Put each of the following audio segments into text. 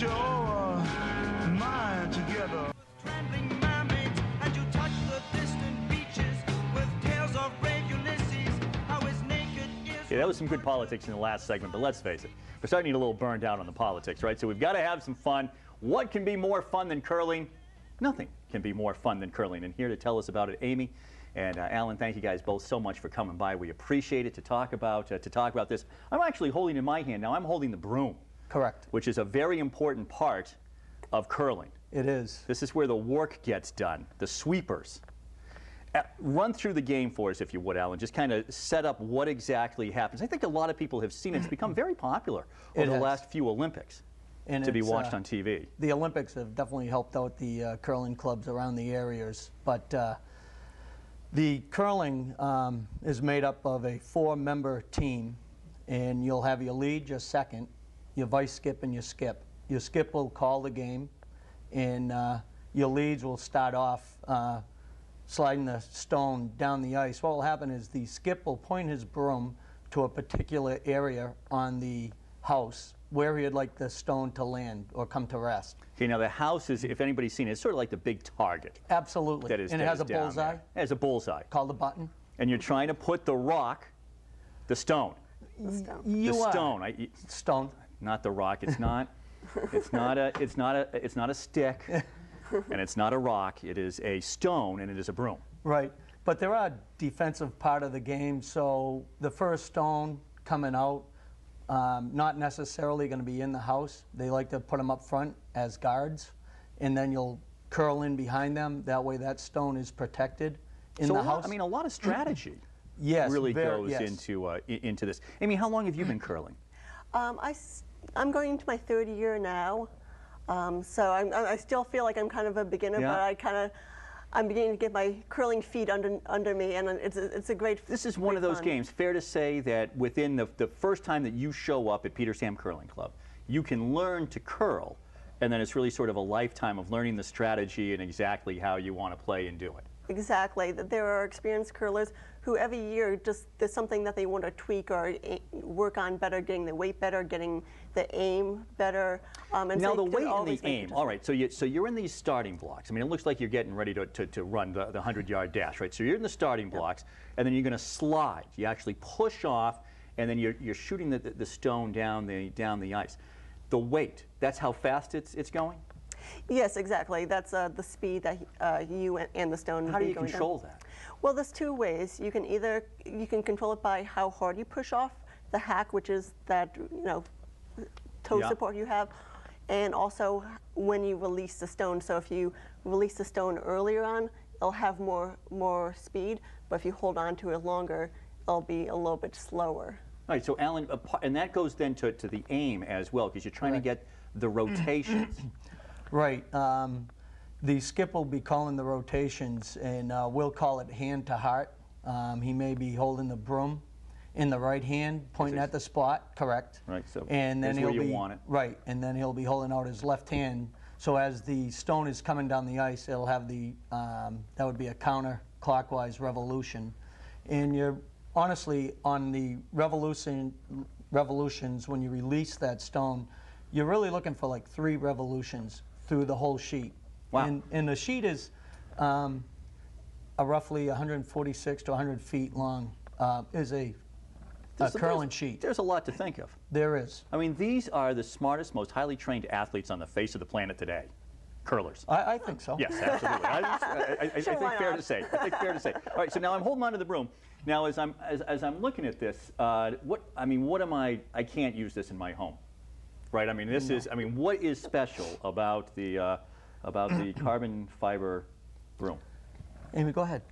get your mind together. Trembling mermaids, and you touch the distant beaches with tales of brave Ulysses, how his naked ears... Yeah, that was some good politics in the last segment, but let's face it, we're starting to get a little burned out on the politics, right? So we've got to have some fun. What can be more fun than curling? Nothing can be more fun than curling. And here to tell us about it, Amy and Alan, thank you guys both so much for coming by. We appreciate it to talk about this. I'm actually holding in my hand now. I'm holding the broom. Correct. Which is a very important part of curling. It is. This is where the work gets done, the sweepers. Run through the game for us, if you would, Alan. Just kind of set up what exactly happens. I think a lot of people have seen it. It's become very popular over the last few Olympics and to be watched on TV. The Olympics have definitely helped out the curling clubs around the areas, but the curling is made up of a 4-member team, and you'll have your lead, your second, your vice skip, and your skip. Your skip will call the game, and your leads will start off sliding the stone down the ice. What will happen is the skip will point his broom to a particular area on the house where he'd like the stone to land or come to rest. Okay, now the house is, if anybody's seen it, it's sort of like the big target. Absolutely. That is, and it has a bullseye. It has a bullseye. Called a button. And you're trying to put the rock, the stone. The stone. Stone. Not the rock. It's not. It's not a stick, and it's not a rock. It is a stone, and it is a broom. Right. But there are defensive part of the game, so the first stone coming out, not necessarily going to be in the house. They like to put them up front as guards, and then you'll curl in behind them. That way that stone is protected in the house. I mean, a lot of strategy really goes into this. Amy, how long have you been curling? I'm going into my 3rd year now, so I still feel like I'm kind of a beginner, but I'm beginning to get my curling feet under me, and it's a great. This is one of those games. Fair to say that within the first time that you show up at Petersham Curling Club, you can learn to curl, and then it's really sort of a lifetime of learning the strategy and exactly how you want to play and do it. Exactly. There are experienced curlers who every year there's something that they want to tweak or work on better, getting the weight better, getting the aim better. And now the weight and the aim. All right. So you're in these starting blocks. I mean, it looks like you're getting ready to run the 100-yard dash, right? So you're in the starting blocks, and then you're going to slide. You actually push off, and then you're shooting the stone down the ice. The weight. That's how fast it's going. Yes, exactly. That's the speed that you and the stone. How do you control that? Well, there's 2 ways. You can control it by how hard you push off the hack, which is that toe support you have, and also when you release the stone. So if you release the stone earlier on, it'll have more speed. But if you hold on to it longer, it'll be a little bit slower. All right. So Alan, and that goes then to the aim as well, because you're trying to get the rotations. Right. The skip will be calling the rotations, and we'll call it hand to heart. He may be holding the broom in the right hand, pointing at the spot. Correct. Right. So and then where you want it. Right. And then he'll be holding out his left hand. So as the stone is coming down the ice, it'll have the that would be a counterclockwise revolution. And you're honestly on the revolutions when you release that stone, you're really looking for like 3 revolutions through the whole sheet. Wow. And the sheet is roughly 146 to 100 feet long, is a curling sheet. There's a lot to think of. There is. I mean, these are the smartest, most highly trained athletes on the face of the planet today. Curlers. I think so. Yes, absolutely. I think fair to say. I think fair to say. All right, so now I'm holding on to the broom. Now, as I'm looking at this, what am I can't use this in my home. Right. I mean, this is. I mean, what is special about the carbon fiber broom? Amy, go ahead.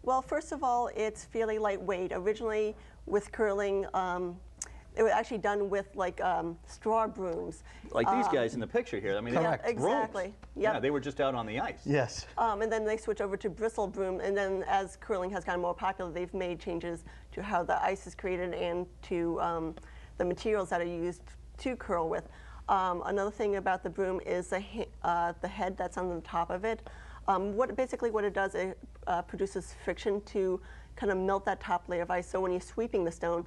Well, first of all, it's fairly lightweight. Originally, with curling, it was actually done with like straw brooms. Like these guys in the picture here. I mean, correct. They're Exactly. Brooms. Yep. Yeah, they were just out on the ice. Yes. And then they switch over to bristle broom, and then as curling has gotten more popular, they've made changes to how the ice is created and to the materials that are used to curl with. Another thing about the broom is the head that's on the top of it. Basically what it does, it produces friction to kind of melt that top layer of ice. So when you're sweeping the stone,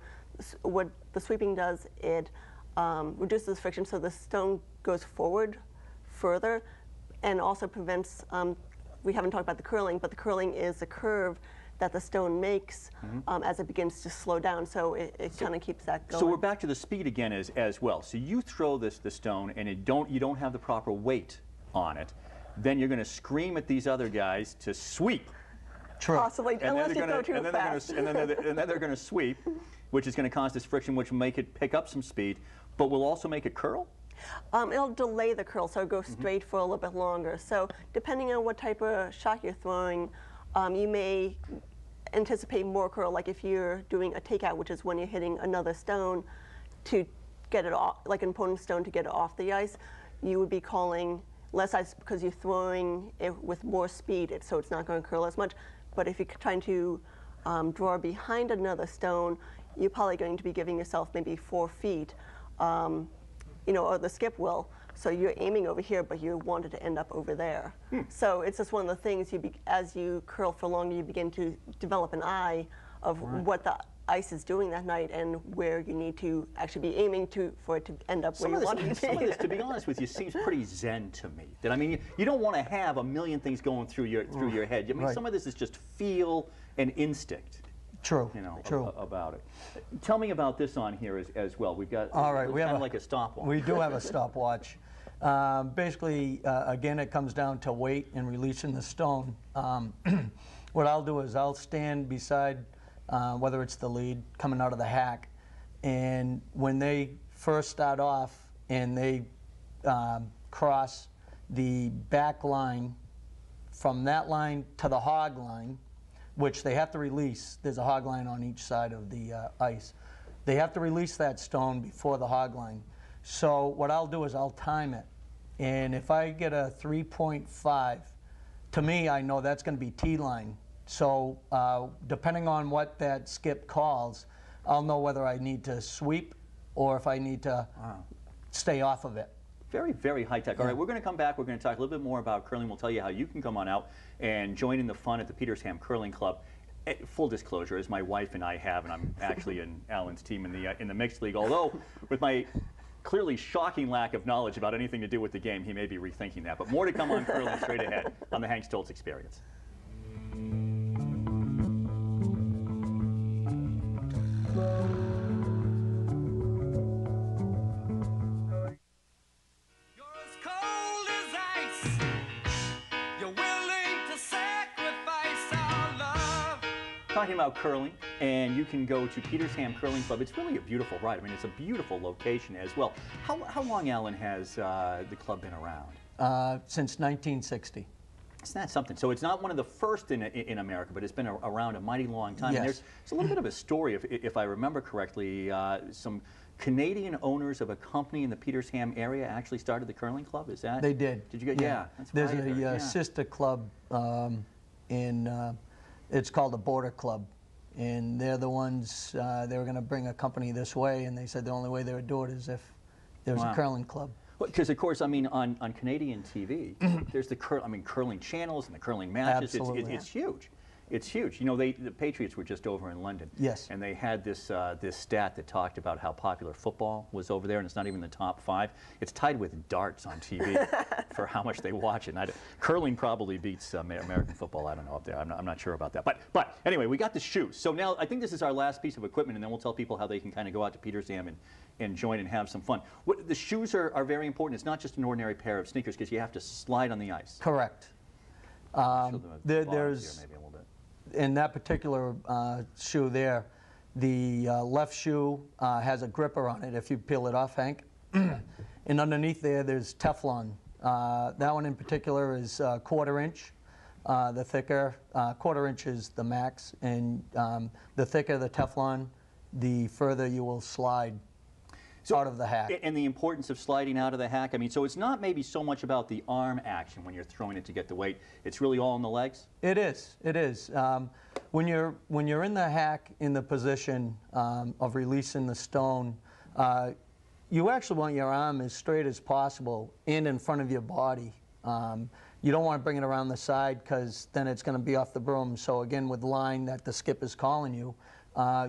what the sweeping does, it reduces friction so the stone goes forward further, and also prevents, we haven't talked about the curling, but the curling is a curve that the stone makes as it begins to slow down, so it kind of keeps that going. So we're back to the speed again as well. So you throw the stone and you don't have the proper weight on it, then you're going to scream at these other guys to sweep. True. Possibly, unless you throw too fast. And then they're going to sweep, which is going to cause this friction, which will make it pick up some speed, but will also make it curl? It'll delay the curl, so it goes straight for a little bit longer. So depending on what type of shot you're throwing, you may anticipate more curl, like if you're doing a takeout, which is when you're hitting another stone to get it off, like an opponent's stone to get it off the ice, you would be calling less ice because you're throwing it with more speed, so it's not going to curl as much. But if you're trying to draw behind another stone, you're probably going to be giving yourself maybe 4 feet, you know, or the skip will. So you're aiming over here, but you wanted to end up over there. So it's just one of the things, as you curl for longer, you begin to develop an eye of what the ice is doing that night and where you need to actually be aiming for it to end up where you want it to be. Some of this, to be honest with you, seems pretty zen to me. That I mean, you don't want to have a million things going through your head. I mean, some of this is just feel and instinct. True. You know, True. About it. Tell me about this on here as well. We've got All right, we have like a stopwatch. We do have a stopwatch. Basically, again, it comes down to weight and releasing the stone. What I'll do is I'll stand beside, whether it's the lead coming out of the hack, and when they first start off and they cross the back line, from that line to the hog line, which they have to release. There's a hog line on each side of the ice. They have to release that stone before the hog line. So what I'll do is I'll time it. And if I get a 3.5, to me, I know that's going to be T-line. So depending on what that skip calls, I'll know whether I need to sweep or if I need to stay off of it. Very, very high tech. All right, we're going to come back. We're going to talk a little bit more about curling. We'll tell you how you can come on out and join in the fun at the Petersham Curling Club. Full disclosure, as my wife and I have, and I'm actually in Alan's team in the mixed league. Although, with my clearly shocking lack of knowledge about anything to do with the game, he may be rethinking that. But more to come on curling straight ahead on the Hank Stoltz Experience. Talking about curling, and you can go to Petersham Curling Club. It's really a beautiful ride. I mean, it's a beautiful location as well. How long, Alan, has the club been around? Since 1960. Isn't that something? So it's not one of the first in America, but it's been around a mighty long time. Yes. And there's a little bit of a story, if I remember correctly. Some Canadian owners of a company in the Petersham area actually started the curling club. Is that? They did. Did you get? Yeah. That's There's what I heard, a sister club it's called the Border Club, and they're the ones, they were going to bring a company this way, and they said the only way they would do it is if there was a curling club. Because, of course, I mean, on Canadian TV, there's the curling channels and the curling matches. Absolutely. It's huge. It's huge. You know, the Patriots were just over in London. Yes. And they had this stat that talked about how popular football was over there, and it's not even the top 5. It's tied with darts on TV for how much they watch it. And curling probably beats American football. I don't know up there. I'm not sure about that. But anyway, we got the shoes. So now I think this is our last piece of equipment, and then we'll tell people how they can kind of go out to Petersham and join and have some fun. The shoes are very important. It's not just an ordinary pair of sneakers because you have to slide on the ice. Correct. There's maybe a little bit. In that particular shoe there, the left shoe has a gripper on it if you peel it off, Hank. And underneath there's Teflon. That one in particular is 1/4 inch. The thicker, 1/4 inch is the max, and the thicker the Teflon, the further you will slide out of the hack. And the importance of sliding out of the hack. I mean, so it's not maybe so much about the arm action when you're throwing it to get the weight. It's really all in the legs? It is. It is. When you're in the hack in the position of releasing the stone, you actually want your arm as straight as possible and in front of your body. You don't want to bring it around the side because then it's going to be off the broom. So again, with line that the skip is calling you,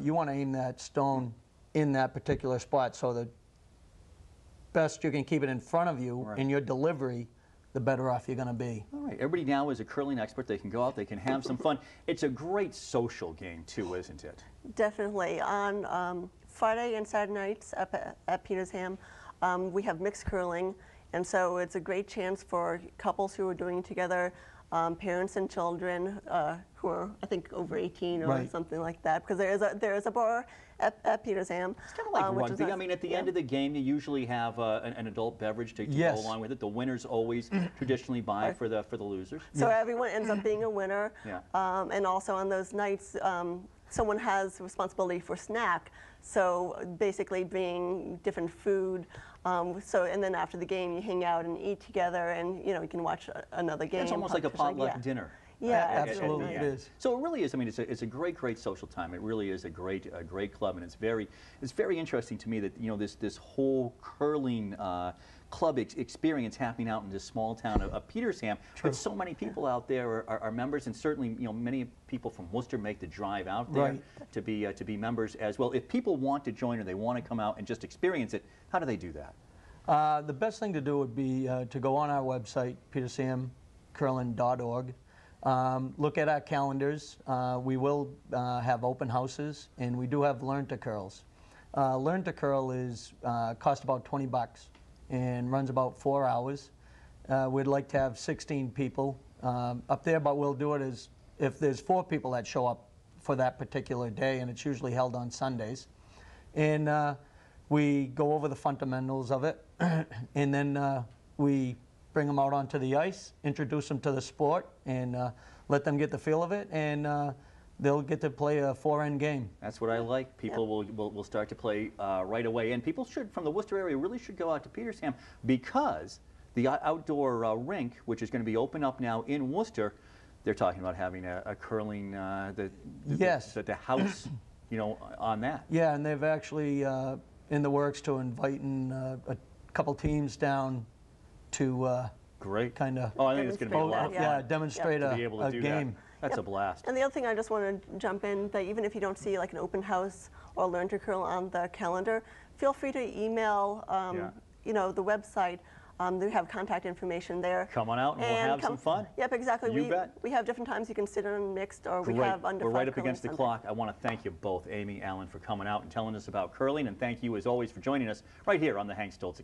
you want to aim that stone in that particular spot so that best you can keep it in front of you Right. in your delivery, the better off you're going to be. All right, everybody now is a curling expert. They can go out, they can have some fun. It's a great social game too, isn't it? Definitely. On Friday and Saturday nights at Petersham, we have mixed curling, and so it's a great chance for couples who are doing it together, parents and children who are, I think, over 18 or Right. something like that, because there is a bar at Petersham. It's kind of like which is rugby. nice. I mean, at the Yeah. end of the game, you usually have an adult beverage to Yes. go along with it. The winners always traditionally buy for the losers. So everyone ends up being a winner. Yeah. And also on those nights, someone has responsibility for snack. So basically bringing different food. And then after the game, you hang out and eat together, and you can watch another game. It's almost like a potluck Yeah. dinner. Yeah, Absolutely, it is. So it really is. I mean, it's a great social time. It really is a great club, and it's very interesting to me that this whole curling club experience happening out in this small town of Petersham. But so many people out there are members, and certainly many people from Worcester make the drive out there Right. to be members as well. If people want to join or they want to come out and just experience it, how do they do that? The best thing to do would be to go on our website, petershamcurling.org. Look at our calendars. We will have open houses, and we do have Learn to Curls. Learn to Curl costs about $20 and runs about 4 hours. We'd like to have 16 people up there, but we'll do it if there's 4 people that show up for that particular day, and it's usually held on Sundays. And we go over the fundamentals of it, and then we bring them out onto the ice, introduce them to the sport, and let them get the feel of it, and they'll get to play a 4-end game. That's what I like. People will start to play right away, and people from the Worcester area really should go out to Petersham, because the outdoor rink, which is going to be open up now in Worcester, they're talking about having a curling Yes. the house, on that. Yeah, and they've actually in the works to inviting a couple teams down to Great. kind of Oh, I think it's going to be a lot of fun. demonstrate to be able to a do game. that. That's a blast. And the other thing I just want to jump in, that even if you don't see like an open house or Learn to Curl on the calendar, feel free to email the website. They have contact information there. Come on out and we'll have some fun. Yep, exactly. You bet. We have different times you can sit in mixed, or we Great. have under We're 5 right up curling against the Sunday. clock. I want to thank you both, Amy, Alan, for coming out and telling us about curling, and thank you as always for joining us right here on the Hank Stoltz